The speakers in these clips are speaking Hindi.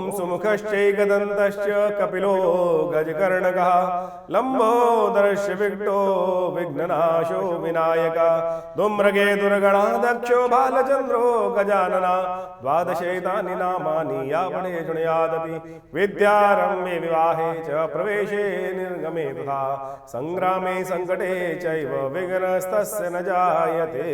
ओम सुमुखश्चैकदन्तश्च कपिलो गजकर्णकः लंबोदरस्य विघ्नो विघ्ननाशो विनायकः धूम्रकेतुर्गणाध्यक्षो बालचन्द्रो गजानना द्वादशैतानि नामानि यावने शृणुयादपि विद्यारम्भे विवाहे च प्रवेशे निर्गमे तथा संग्रामे संकटे चैव विघ्नस्तस्य न जायते।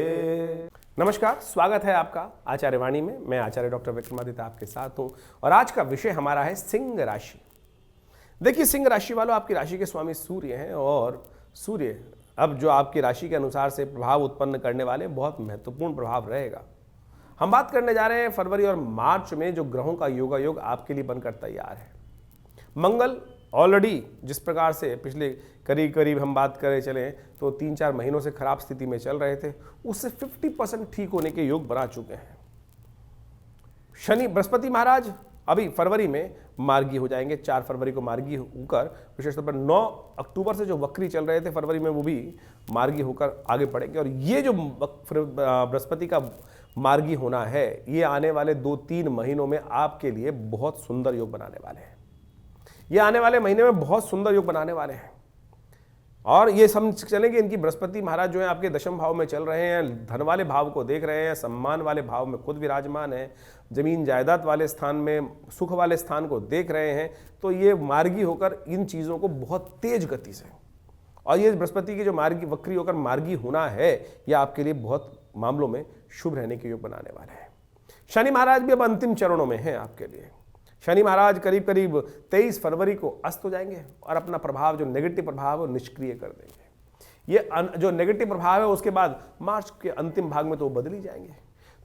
नमस्कार, स्वागत है आपका आचार्य वाणी में। मैं आचार्य डॉक्टर विक्रमादित्य आपके साथ हूं और आज का विषय हमारा है सिंह राशि। देखिए, सिंह राशि वालों, आपकी राशि के स्वामी सूर्य हैं और सूर्य अब जो आपकी राशि के अनुसार से प्रभाव उत्पन्न करने वाले बहुत महत्वपूर्ण प्रभाव रहेगा। हम बात करने जा रहे हैं फरवरी और मार्च में जो ग्रहों का योगायोग आपके लिए बनकर तैयार है। मंगल ऑलरेडी जिस प्रकार से पिछले करीब हम बात करें चलें तो 3-4 महीनों से खराब स्थिति में चल रहे थे, उससे 50% ठीक होने के योग बना चुके हैं। शनि बृहस्पति महाराज अभी फरवरी में मार्गी हो जाएंगे। 4 फरवरी को मार्गी होकर विशेष तौर पर 9 अक्टूबर से जो वक्री चल रहे थे फरवरी में, वो भी मार्गी होकर आगे बढ़ेंगे। और ये जो बृहस्पति का मार्गी होना है, ये आने वाले 2-3 महीनों में आपके लिए बहुत सुंदर योग बनाने वाले हैं। ये आने वाले महीने में बहुत सुंदर योग बनाने वाले हैं। और ये समझ चलें कि इनकी बृहस्पति महाराज जो है आपके दशम भाव में चल रहे हैं, धन वाले भाव को देख रहे हैं, सम्मान वाले भाव में खुद विराजमान है, जमीन जायदाद वाले स्थान में, सुख वाले स्थान को देख रहे हैं। तो ये मार्गी होकर इन चीज़ों को बहुत तेज गति से, और ये बृहस्पति की जो मार्गी वक्री होकर मार्गी होना है, यह आपके लिए बहुत मामलों में शुभ रहने के योग बनाने वाले हैं। शनि महाराज भी अब अंतिम चरणों में हैं आपके लिए। शनि महाराज करीब 23 फरवरी को अस्त हो जाएंगे और अपना प्रभाव, जो नेगेटिव प्रभाव है, वो निष्क्रिय कर देंगे। ये जो नेगेटिव प्रभाव है उसके बाद मार्च के अंतिम भाग में तो वो बदल ही जाएंगे।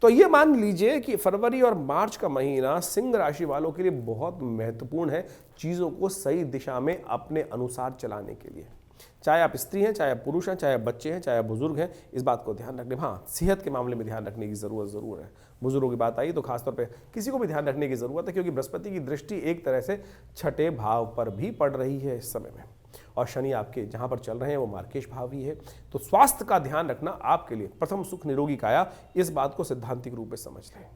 तो ये मान लीजिए कि फरवरी और मार्च का महीना सिंह राशि वालों के लिए बहुत महत्वपूर्ण है, चीज़ों को सही दिशा में अपने अनुसार चलाने के लिए। चाहे आप स्त्री हैं, चाहे पुरुष हैं, चाहे बच्चे हैं, चाहे बुजुर्ग हैं, इस बात को ध्यान रखने, हाँ, सेहत के मामले में ध्यान रखने की ज़रूरत ज़रूर है। बुजुर्गों की बात आई तो खासतौर पे किसी को भी ध्यान रखने की ज़रूरत है, क्योंकि बृहस्पति की दृष्टि एक तरह से 6ठे भाव पर भी पड़ रही है इस समय में, और शनि आपके जहाँ पर चल रहे हैं वो मार्केश भाव ही है। तो स्वास्थ्य का ध्यान रखना आपके लिए प्रथम सुख निरोगी काया, इस बात को सिद्धांतिक रूप में समझ लें।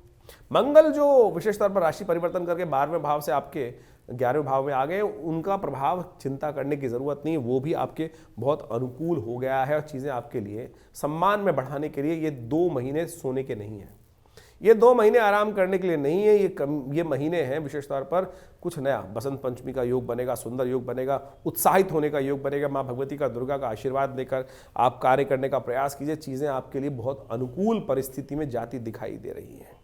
मंगल जो विशेष तौर पर राशि परिवर्तन करके 12वें भाव से आपके 11वें भाव में आ गए, उनका प्रभाव चिंता करने की ज़रूरत नहीं, वो भी आपके बहुत अनुकूल हो गया है। और चीज़ें आपके लिए सम्मान में बढ़ाने के लिए ये 2 महीने सोने के नहीं हैं, ये 2 महीने आराम करने के लिए नहीं है। ये महीने हैं विशेष तौर पर कुछ नया, बसंत पंचमी का योग बनेगा, सुंदर योग बनेगा, उत्साहित होने का योग बनेगा। माँ भगवती का, दुर्गा का आशीर्वाद लेकर आप कार्य करने का प्रयास कीजिए। चीज़ें आपके लिए बहुत अनुकूल परिस्थिति में जाती दिखाई दे रही हैं।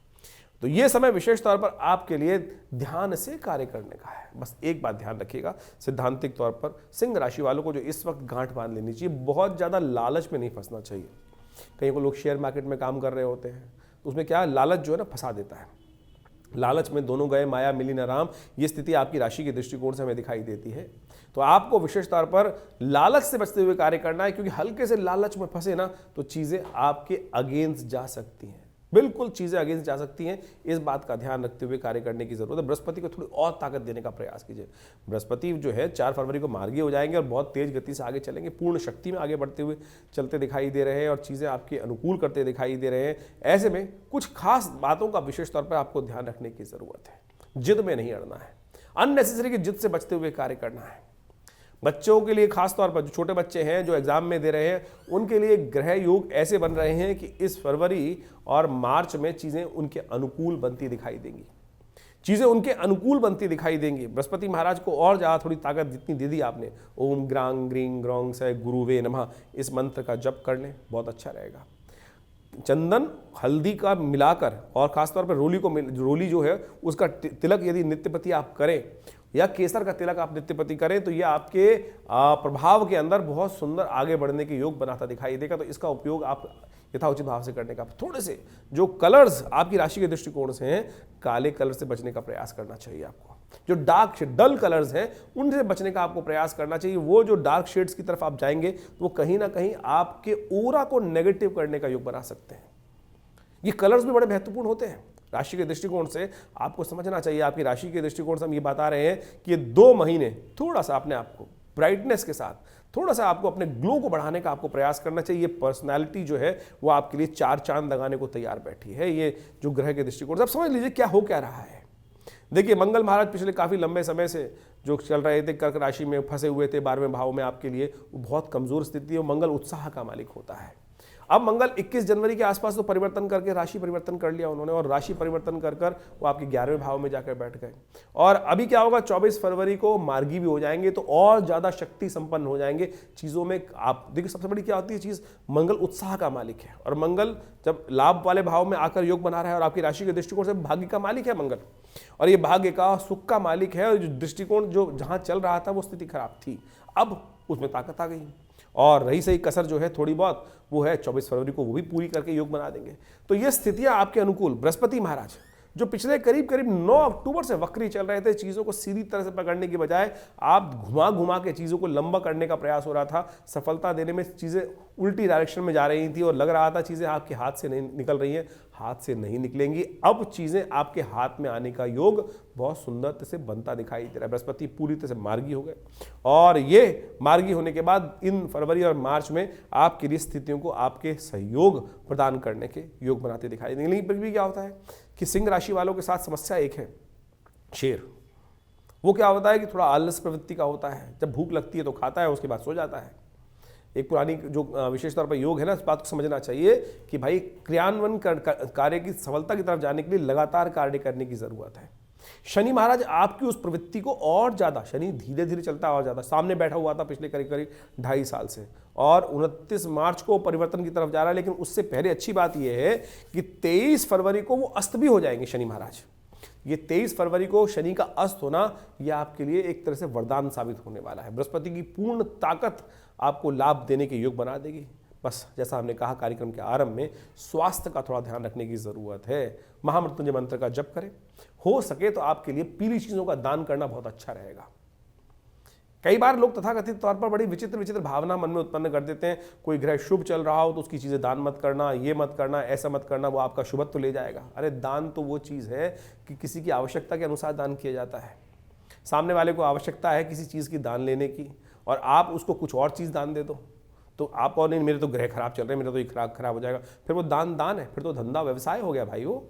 तो ये समय विशेष तौर पर आपके लिए ध्यान से कार्य करने का है। बस एक बात ध्यान रखिएगा, सिद्धांतिक तौर पर सिंह राशि वालों को जो इस वक्त गांठ बांध लेनी चाहिए, बहुत ज़्यादा लालच में नहीं फंसना चाहिए। कई को लोग शेयर मार्केट में काम कर रहे होते हैं, तो उसमें क्या लालच जो है ना फंसा देता है। लालच में दोनों गए माया मिली न राम, ये स्थिति आपकी राशि के दृष्टिकोण से हमें दिखाई देती है। तो आपको विशेष तौर पर लालच से बचते हुए कार्य करना है, क्योंकि हल्के से लालच में फंसे ना तो चीज़ें आपके अगेंस्ट जा सकती हैं, बिल्कुल चीज़ें अगेंस्ट जा सकती हैं। इस बात का ध्यान रखते हुए कार्य करने की जरूरत है। बृहस्पति को थोड़ी और ताकत देने का प्रयास कीजिए। बृहस्पति जो है 4 फरवरी को मार्गी हो जाएंगे और बहुत तेज गति से आगे चलेंगे, पूर्ण शक्ति में आगे बढ़ते हुए चलते दिखाई दे रहे हैं और चीज़ें आपके अनुकूल करते दिखाई दे रहे हैं। ऐसे में कुछ खास बातों का विशेष तौर पर आपको ध्यान रखने की ज़रूरत है। जिद में नहीं अड़ना है, अननेसेसरी की जिद से बचते हुए कार्य करना है। बच्चों के लिए खास तौर पर जो छोटे बच्चे हैं जो एग्जाम में दे रहे हैं, उनके लिए ग्रह योग ऐसे बन रहे हैं कि इस फरवरी और मार्च में चीज़ें उनके अनुकूल बनती दिखाई देंगी, चीज़ें उनके अनुकूल बनती दिखाई देंगी। बृहस्पति महाराज को और ज़्यादा थोड़ी ताकत जितनी दे दी आपने, ओम ग्रांग ग्रीं ग्रौंग से गुरुवे नमः, इस मंत्र का जप कर लें, बहुत अच्छा रहेगा। चंदन हल्दी का मिलाकर और खासतौर पर रोली जो है उसका तिलक यदि नित्यपति आप करें, या केसर का तिलक आप नित्यपति करें, तो यह आपके प्रभाव के अंदर बहुत सुंदर आगे बढ़ने के योग बनाता दिखाई देगा। तो इसका उपयोग आप यथाउचित भाव से करने का, थोड़े से जो कलर्स आपकी राशि के दृष्टिकोण से हैं, काले कलर से बचने का प्रयास करना चाहिए आपको। जो डार्क डल कलर्स हैं उनसे बचने का आपको प्रयास करना चाहिए। वो जो डार्क शेड्स की तरफ आप जाएंगे तो वो कहीं ना कहीं आपके ऑरा को नेगेटिव करने का योग बना सकते हैं। ये कलर्स भी बड़े महत्वपूर्ण होते हैं राशि के दृष्टिकोण से, आपको समझना चाहिए। आपकी राशि के दृष्टिकोण से हम ये बता रहे हैं कि ये 2 महीने थोड़ा सा अपने आप को ब्राइटनेस के साथ, थोड़ा सा आपको अपने ग्लो को बढ़ाने का आपको प्रयास करना चाहिए। पर्सनालिटी जो है वो आपके लिए 4 चांद लगाने को तैयार बैठी है। ये जो ग्रह के दृष्टिकोण से आप समझ लीजिए क्या हो क्या रहा है। देखिए मंगल महाराज पिछले काफ़ी लंबे समय से जो चल रहे थे, कर्क राशि में फंसे हुए थे 12वें भाव में, आपके लिए वो बहुत कमज़ोर स्थिति है। मंगल उत्साह का मालिक होता है। अब मंगल 21 जनवरी के आसपास तो परिवर्तन करके राशि परिवर्तन कर लिया उन्होंने, और राशि परिवर्तन कर कर वो आपके 11वें भाव में जाकर बैठ गए। और अभी क्या होगा, 24 फरवरी को मार्गी भी हो जाएंगे, तो और ज़्यादा शक्ति संपन्न हो जाएंगे चीज़ों में। आप देखिए सबसे बड़ी क्या होती है चीज़, मंगल उत्साह का मालिक है, और मंगल जब लाभ वाले भाव में आकर योग बना रहा है और आपकी राशि के दृष्टिकोण से भाग्य का मालिक है मंगल, और ये भाग्य का सुख का मालिक है। और जो दृष्टिकोण जो जहाँ चल रहा था वो स्थिति खराब थी, अब उसमें ताकत आ गई, और रही सही कसर जो है थोड़ी बहुत, वो है 24 फरवरी को वो भी पूरी करके योग बना देंगे। तो ये स्थितियां आपके अनुकूल। बृहस्पति महाराज जो पिछले करीब करीब 9 अक्टूबर से वक्री चल रहे थे, चीज़ों को सीधी तरह से पकड़ने की बजाय आप घुमा घुमा के चीज़ों को लंबा करने का प्रयास हो रहा था, सफलता देने में चीज़ें उल्टी डायरेक्शन में जा रही थी, और लग रहा था चीज़ें आपके हाथ से नहीं निकल रही हैं। हाथ से नहीं निकलेंगी, अब चीज़ें आपके हाथ में आने का योग बहुत सुंदर से बनता दिखाई दे रहा है। बृहस्पति पूरी तरह से मार्गी हो गए, और ये मार्गी होने के बाद इन फरवरी और मार्च में आपके लिए स्थितियों को आपके सहयोग प्रदान करने के योग बनाते दिखाई देंगे। लेकिन फिर भी क्या होता है कि सिंह राशि वालों के साथ समस्या एक है, शेर। वो क्या होता है कि थोड़ा आलस प्रवृत्ति का होता है, जब भूख लगती है तो खाता है, उसके बाद सो जाता है। एक पुरानी जो विशेष तौर पर योग है ना, इस बात को समझना चाहिए कि भाई क्रियान्वयन कार्य की सफलता की तरफ जाने के लिए लगातार कार्य करने की जरूरत है। शनि महाराज आपकी उस प्रवृत्ति को और ज्यादा, शनि धीरे धीरे चलता है और ज्यादा सामने बैठा हुआ था पिछले करीब करीब 2.5 साल से, और 29 मार्च को परिवर्तन की तरफ जा रहा है। लेकिन उससे पहले अच्छी बात यह है कि 23 फरवरी को वो अस्त भी हो जाएंगे शनि महाराज। ये 23 फरवरी को शनि का अस्त होना, यह आपके लिए एक तरह से वरदान साबित होने वाला है। बृहस्पति की पूर्ण ताकत आपको लाभ देने के योग बना देगी। बस जैसा हमने कहा कार्यक्रम के आरंभ में, स्वास्थ्य का थोड़ा ध्यान रखने की जरूरत है। महामृत्युंजय मंत्र का जप करें, हो सके तो आपके लिए पीली चीजों का दान करना बहुत अच्छा रहेगा। कई बार लोग तथाकथित तौर पर बड़ी विचित्र विचित्र भावना मन में उत्पन्न कर देते हैं, कोई ग्रह शुभ चल रहा हो तो उसकी चीजें दान मत करना, ये मत करना, ऐसा मत करना, वो आपका शुभत्व ले जाएगा। अरे दान तो वो चीज है कि किसी की आवश्यकता के अनुसार दान किया जाता है। सामने वाले को आवश्यकता है किसी चीज की दान लेने की, और आप उसको कुछ और चीज दान दे दो, तो आप और नहीं, मेरे तो ग्रह खराब चल रहे हैं, मेरा तो ये खराब हो जाएगा, फिर वो दान है, फिर तो धंधा व्यवसाय हो गया भाई। वो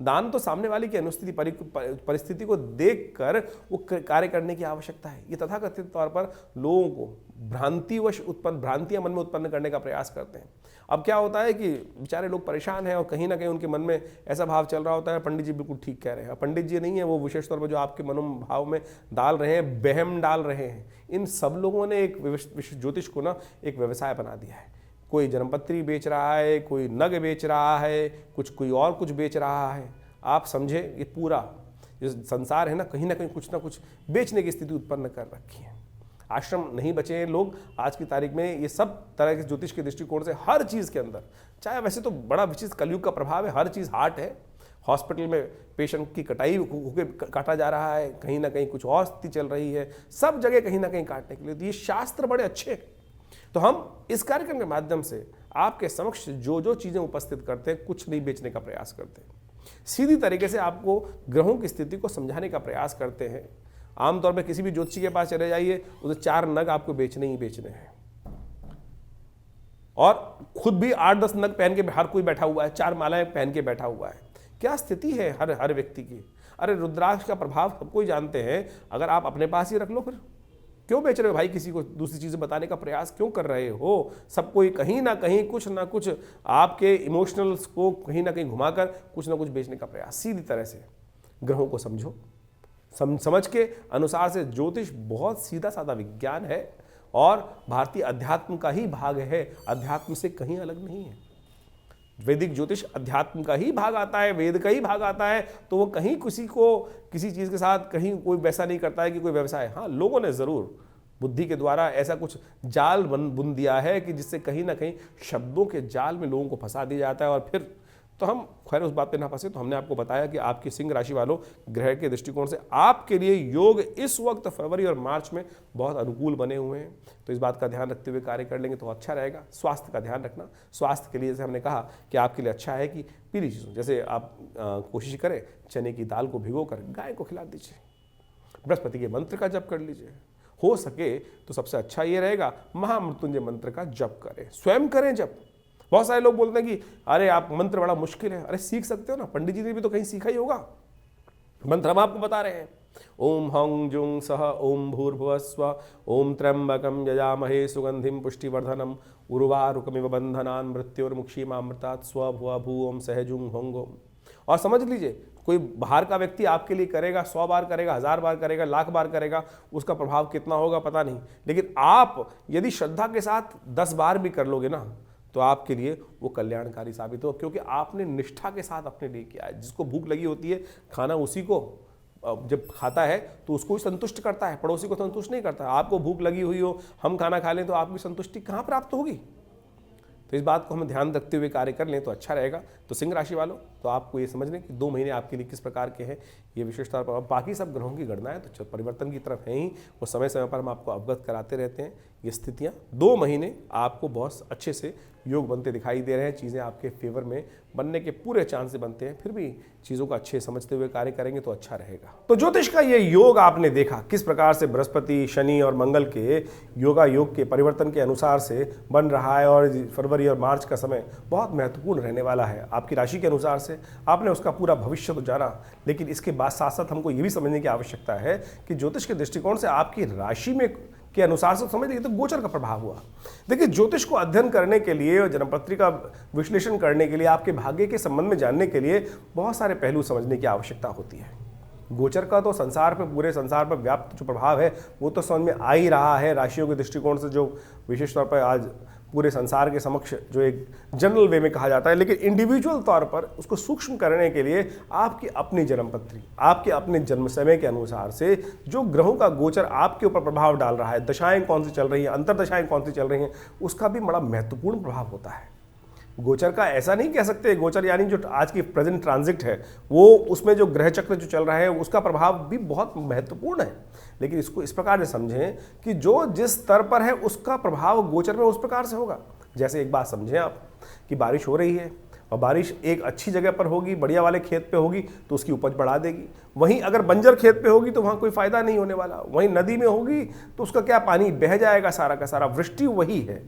दान तो सामने वाले की अनुस्थिति परिस्थिति को देखकर वो कार्य करने की आवश्यकता है। ये तथाकथित तौर पर लोगों को भ्रांतियां मन में उत्पन्न करने का प्रयास करते हैं। अब क्या होता है कि बेचारे लोग परेशान हैं, और कहीं ना कहीं उनके मन में ऐसा भाव चल रहा होता है, पंडित जी बिल्कुल ठीक कह रहे हैं। पंडित जी नहीं है, वो विशेष तौर पर जो आपके मनोभाव में डाल रहे हैं, बहम डाल रहे हैं। इन सब लोगों ने एक ज्योतिष को ना एक व्यवसाय बना दिया है। कोई जन्मपत्री बेच रहा है, कोई नग बेच रहा है, कोई और कुछ बेच रहा है। आप समझे, ये पूरा जो संसार है ना कहीं ना कुछ बेचने की स्थिति उत्पन्न कर रखी है। आश्रम नहीं बचे हैं लोग आज की तारीख में। ये सब तरह के ज्योतिष के दृष्टिकोण से हर चीज़ के अंदर, चाहे वैसे तो बड़ा विचित्र कलयुग का प्रभाव है, हर चीज़ हार्ट है। हॉस्पिटल में पेशेंट की कटाई होकर काटा जा रहा है, कहीं ना कहीं कुछ और स्थिति चल रही है, सब जगह कहीं ना कहीं काटने के लिए। तो ये शास्त्र बड़े अच्छे हैं। तो हम इस कार्यक्रम के माध्यम से आपके समक्ष जो चीज़ें उपस्थित करते हैं, कुछ नहीं बेचने का प्रयास करते हैं, सीधी तरीके से आपको ग्रहों की स्थिति को समझाने का प्रयास करते हैं। आमतौर पर किसी भी ज्योतिषी के पास चले जाइए, उसे 4 नग आपको बेचने ही बेचने हैं, और खुद भी 8-10 नग पहन के हर कोई बैठा हुआ है, 4 मालाएं पहन के बैठा हुआ है। क्या स्थिति है हर व्यक्ति की। अरे रुद्राक्ष का प्रभाव सबको ही जानते हैं, अगर आप अपने पास ही रख लो, फिर क्यों बेच रहे हो भाई, किसी को दूसरी चीज़ें बताने का प्रयास क्यों कर रहे हो। सबको कहीं ना कहीं कुछ ना कुछ आपके इमोशनल्स को कहीं ना कहीं घुमाकर कुछ ना कुछ बेचने का प्रयास। सीधी तरह से ग्रहों को समझो, समझ के अनुसार से ज्योतिष बहुत सीधा साधा विज्ञान है, और भारतीय अध्यात्म का ही भाग है, अध्यात्म से कहीं अलग नहीं है। वैदिक ज्योतिष अध्यात्म का ही भाग आता है, वेद का ही भाग आता है, तो वो कहीं किसी चीज़ के साथ कहीं कोई वैसा नहीं करता है कि कोई व्यवसाय। हाँ, लोगों ने ज़रूर बुद्धि के द्वारा ऐसा कुछ जाल बुन दिया है कि जिससे कहीं ना कहीं शब्दों के जाल में लोगों को फंसा दिया जाता है, और फिर तो हम खैर उस बात पे ना फंसे। तो हमने आपको बताया कि आपकी सिंह राशि वालों, ग्रह के दृष्टिकोण से आपके लिए योग इस वक्त फरवरी और मार्च में बहुत अनुकूल बने हुए हैं। तो इस बात का ध्यान रखते हुए कार्य कर लेंगे तो अच्छा रहेगा। स्वास्थ्य का ध्यान रखना, स्वास्थ्य के लिए जैसे हमने कहा कि आपके लिए अच्छा है कि पीली चीज़ों, जैसे आप कोशिश करें चने की दाल को भिगोकर गाय को खिला दीजिए, बृहस्पति के मंत्र का जप कर लीजिए। हो सके तो सबसे अच्छा ये रहेगा महामृत्युंजय मंत्र का जप करें, स्वयं करें जप। बहुत सारे लोग बोलते हैं कि अरे आप मंत्र बड़ा मुश्किल है। अरे सीख सकते हो ना, पंडित जी ने भी तो कहीं सीखा ही होगा। मंत्र हम आपको बता रहे हैं। ओम हं जुं सह ओम भूर्भुवस्व ओम त्र्यंबकं यजामहे सुगंधिं पुष्टिवर्धनम उर्वारुकमिव बंधनान् मृत्योर्मुक्षीमामृतात् स्वभुव भू ओम सहजुं हों ओम। और समझ लीजिए, कोई बाहर का व्यक्ति आपके लिए करेगा, 100 बार करेगा, 1000 बार करेगा, लाख बार करेगा, उसका प्रभाव कितना होगा पता नहीं। लेकिन आप यदि श्रद्धा के साथ 10 बार भी कर लोगे ना, तो आपके लिए वो कल्याणकारी साबित हो, क्योंकि आपने निष्ठा के साथ अपने लिए किया है। जिसको भूख लगी होती है, खाना उसी को जब खाता है तो उसको ही संतुष्ट करता है, पड़ोसी को संतुष्ट नहीं करता। आपको भूख लगी हुई हो, हम खाना खा लें, तो आपकी संतुष्टि कहाँ प्राप्त होगी? तो इस बात को हम ध्यान रखते हुए कार्य कर लें तो अच्छा रहेगा। तो सिंह राशि वालों, तो आपको ये समझ लें कि 2 महीने आपके लिए किस प्रकार के हैं, ये विशेष तौर पर। बाकी सब ग्रहों की गणना है तो परिवर्तन की तरफ है ही, वो समय समय पर हम आपको अवगत कराते रहते हैं। ये स्थितियाँ 2 महीने आपको बहुत अच्छे से योग बनते दिखाई दे रहे हैं। चीज़ें आपके फेवर में बनने के पूरे चांस बनते हैं। फिर भी चीज़ों को अच्छे समझते हुए कार्य करेंगे तो अच्छा रहेगा। तो ज्योतिष का ये योग आपने देखा किस प्रकार से बृहस्पति, शनि और मंगल के योगा योग के परिवर्तन के अनुसार से बन रहा है, और फरवरी और मार्च का समय बहुत महत्वपूर्ण रहने वाला है। आपकी राशि के अनुसार से आपने उसका पूरा भविष्य तो जाना, लेकिन इसके बाद साथ साथ हमको ये भी समझने की आवश्यकता है कि ज्योतिष के दृष्टिकोण से आपकी राशि में के अनुसार से समझ लीजिए तो गोचर का प्रभाव हुआ। देखिए, ज्योतिष को अध्ययन करने के लिए और जन्मपत्री का विश्लेषण करने के लिए, आपके भाग्य के संबंध में जानने के लिए बहुत सारे पहलू समझने की आवश्यकता होती है। गोचर का तो संसार पर, पूरे संसार पर व्याप्त जो प्रभाव है वो तो समझ में आ ही रहा है। राशियों के दृष्टिकोण से जो विशेष तौर पर आज पूरे संसार के समक्ष जो एक जनरल वे में कहा जाता है, लेकिन इंडिविजुअल तौर पर उसको सूक्ष्म करने के लिए आपकी अपनी जन्मपत्री, आपके अपने जन्म समय के अनुसार से जो ग्रहों का गोचर आपके ऊपर प्रभाव डाल रहा है, दशाएं कौन सी चल रही हैं, अंतरदशाएं कौन सी चल रही हैं, उसका भी बड़ा महत्वपूर्ण प्रभाव होता है। गोचर का ऐसा नहीं कह सकते, गोचर यानी जो आज की प्रेजेंट ट्रांजिट है, वो उसमें जो ग्रह चक्र जो चल रहा है उसका प्रभाव भी बहुत महत्वपूर्ण है। लेकिन इसको इस प्रकार से समझें कि जो जिस स्तर पर है उसका प्रभाव गोचर में उस प्रकार से होगा। जैसे एक बात समझें आप कि बारिश हो रही है, और बारिश एक अच्छी जगह पर होगी, बढ़िया वाले खेत पे होगी तो उसकी उपज बढ़ा देगी। वहीं अगर बंजर खेत पे होगी तो वहाँ कोई फायदा नहीं होने वाला। वहीं नदी में होगी तो उसका क्या, पानी बह जाएगा सारा का सारा। वृष्टि वही है,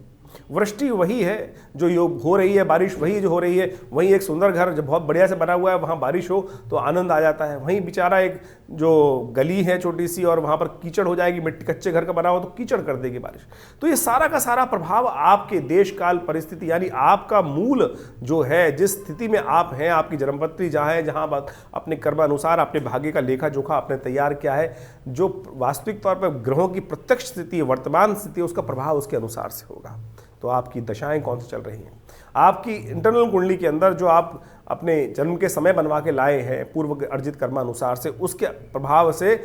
वृष्टि वही है जो योग हो रही है, बारिश वही जो हो रही है। वहीं एक सुंदर घर जो बहुत बढ़िया से बना हुआ है, वहाँ बारिश हो तो आनंद आ जाता है। वहीं बेचारा एक जो गली है छोटी सी और वहाँ पर कीचड़ हो जाएगी, मिट्टी कच्चे घर का बना हो तो कीचड़ कर देगी बारिश। तो ये सारा का सारा प्रभाव आपके देश काल परिस्थिति, यानी आपका मूल जो है, जिस स्थिति में आप हैं, आपकी जन्मपत्री जहाँ है, जहाँ अपने कर्मानुसार अपने भाग्य का लेखा जोखा आपने तैयार किया है, जो वास्तविक तौर पर ग्रहों की प्रत्यक्ष स्थिति, वर्तमान स्थिति, उसका प्रभाव उसके अनुसार से होगा। तो आपकी दशाएं कौन सी चल रही हैं, आपकी इंटरनल कुंडली के अंदर जो आप अपने जन्म के समय बनवा के लाए हैं पूर्व अर्जित कर्मानुसार से, उसके प्रभाव से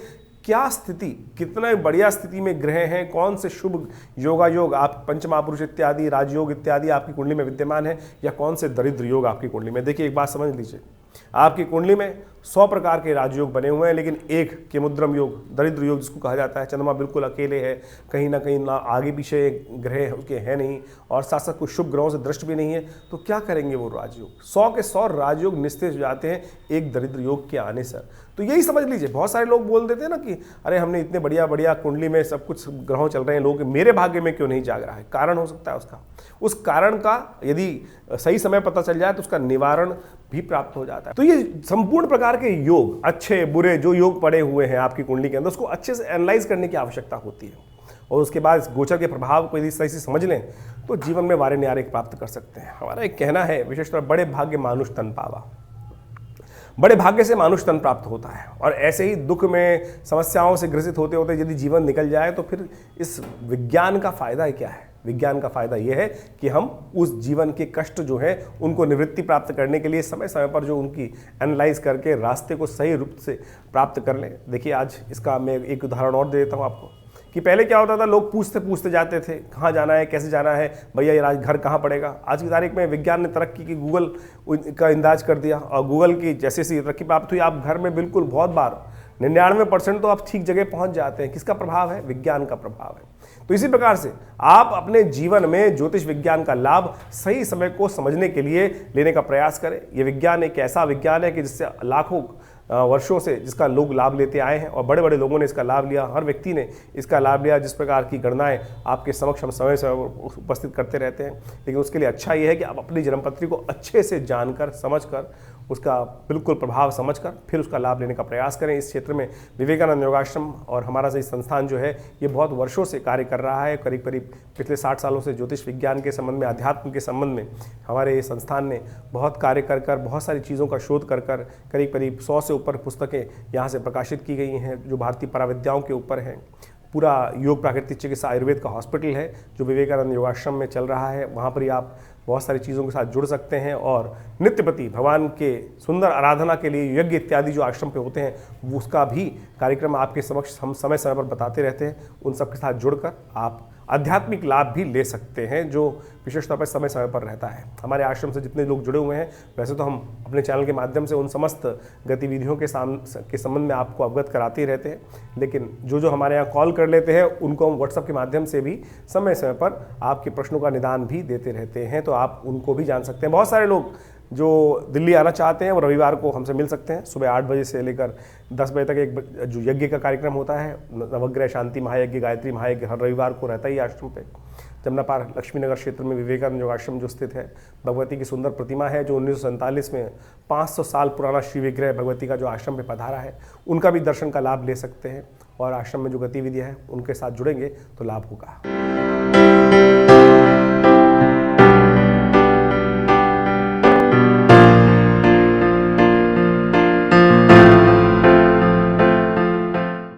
क्या स्थिति, कितना बढ़िया स्थिति में ग्रह हैं, कौन से शुभ योगा योग आप पंचमहापुरुष इत्यादि, राजयोग इत्यादि आपकी कुंडली में विद्यमान है, या कौन से दरिद्र योग आपकी कुंडली में। देखिए, एक बात समझ लीजिए, आपकी कुंडली में 100 प्रकार के राजयोग बने हुए हैं, लेकिन एक केमुद्रम योग, दरिद्र योग जिसको कहा जाता है, चंद्रमा बिल्कुल अकेले है, कहीं ना कहीं ना आगे पीछे ग्रह उसके हैं नहीं, और साथ साथ कुछ शुभ ग्रहों से दृष्ट भी नहीं है। तो क्या करेंगे वो राजयोग? 100 के 100 राजयोग निस्तेज हो जाते हैं एक दरिद्र योग के आने से। तो यही समझ लीजिए, बहुत सारे लोग बोल देते हैं ना कि अरे हमने इतने बढ़िया बढ़िया कुंडली में सब कुछ ग्रहों चल रहे हैं, लोग मेरे भाग्य में क्यों नहीं जाग रहा है। कारण हो सकता है उसका, उस कारण का यदि सही समय पता चल जाए तो उसका निवारण भी प्राप्त हो जाता है। तो ये संपूर्ण प्रकार के योग, अच्छे बुरे जो योग पड़े हुए हैं आपकी कुंडली के अंदर, उसको अच्छे से एनालाइज करने की आवश्यकता होती है, और उसके बाद इस गोचर के प्रभाव को यदि सही से समझ लें तो जीवन में वारे न्यारे प्राप्त कर सकते हैं। हमारा एक कहना है विशेषतः, बड़े भाग्य मानुष तन पावा, बड़े भाग्य से मानुष तन प्राप्त होता है। और ऐसे ही दुख में समस्याओं से ग्रसित होते होते यदि जीवन निकल जाए तो फिर इस विज्ञान का फायदा क्या है? विज्ञान का फायदा यह है कि हम उस जीवन के कष्ट जो है उनको निवृत्ति प्राप्त करने के लिए समय समय पर जो उनकी एनालाइज करके रास्ते को सही रूप से प्राप्त कर लें। देखिए, आज इसका मैं एक उदाहरण और दे देता हूँ आपको कि पहले क्या होता था, लोग पूछते पूछते जाते थे कहाँ जाना है, कैसे जाना है, भैया ये घर कहाँ पड़ेगा। आज की तारीख में विज्ञान ने तरक्की की, गूगल का इंदाज कर दिया, और गूगल की जैसे जैसे तरक्की प्राप्त हुई, आप घर में बिल्कुल बहुत बार 99% तो आप ठीक जगह पहुँच जाते हैं। किसका प्रभाव है? विज्ञान का प्रभाव है। तो इसी प्रकार से आप अपने जीवन में ज्योतिष विज्ञान का लाभ सही समय को समझने के लिए लेने का प्रयास करें। यह विज्ञान एक ऐसा विज्ञान है कि जिससे लाखों वर्षों से जिसका लोग लाभ लेते आए हैं, और बड़े बड़े लोगों ने इसका लाभ लिया, हर व्यक्ति ने इसका लाभ लिया। जिस प्रकार की गणनाएं आपके समक्ष हम समय समय उपस्थित करते रहते हैं, लेकिन उसके लिए अच्छा ये है कि आप अपनी जन्मपत्री को अच्छे से जानकर समझकर उसका बिल्कुल प्रभाव समझकर फिर उसका लाभ लेने का प्रयास करें। इस क्षेत्र में विवेकानंद योगाश्रम और हमारा सही संस्थान जो है ये बहुत वर्षों से कार्य कर रहा है। करीब करीब पिछले 60 सालों से ज्योतिष विज्ञान के संबंध में, अध्यात्म के संबंध में हमारे ये संस्थान ने बहुत कार्य कर कर, बहुत सारी चीज़ों का शोध कर कर करीब करीब 100 से ऊपर पुस्तकें यहाँ से प्रकाशित की गई हैं जो भारतीय पराविद्याओं के ऊपर हैं। पूरा योग प्राकृतिक चिकित्सा आयुर्वेद का हॉस्पिटल है जो विवेकानंद योगाश्रम में चल रहा है। वहाँ पर ही आप बहुत सारी चीज़ों के साथ जुड़ सकते हैं और नित्य प्रति भगवान के सुंदर आराधना के लिए यज्ञ इत्यादि जो आश्रम पे होते हैं उसका भी कार्यक्रम आपके समक्ष हम समय समय पर बताते रहते हैं। उन सब के साथ जुड़कर आप आध्यात्मिक लाभ भी ले सकते हैं जो विशेष तौर पर समय समय पर रहता है। हमारे आश्रम से जितने लोग जुड़े हुए हैं, वैसे तो हम अपने चैनल के माध्यम से उन समस्त गतिविधियों के संबंध में आपको अवगत कराते ही रहते हैं, लेकिन जो हमारे यहाँ कॉल कर लेते हैं उनको हम व्हाट्सएप के माध्यम से भी समय समय पर आपके प्रश्नों का निदान भी देते रहते हैं, तो आप उनको भी जान सकते हैं। बहुत सारे लोग जो दिल्ली आना चाहते हैं वो रविवार को हमसे मिल सकते हैं। सुबह 8 बजे से लेकर 10 बजे तक एक जो यज्ञ का कार्यक्रम होता है, नवग्रह शांति महायज्ञ, गायत्री महायज्ञ हर रविवार को रहता ही आश्रम पे। जमुना पार्क लक्ष्मीनगर क्षेत्र में विवेकानंद योगाश्रम जो स्थित है, भगवती की सुंदर प्रतिमा है जो 1947 में 500 साल पुराना श्री विग्रह भगवती का जो आश्रम पे पधारा है, उनका भी दर्शन का लाभ ले सकते हैं और आश्रम में जो गतिविधियाँ हैं उनके साथ जुड़ेंगे तो लाभ होगा।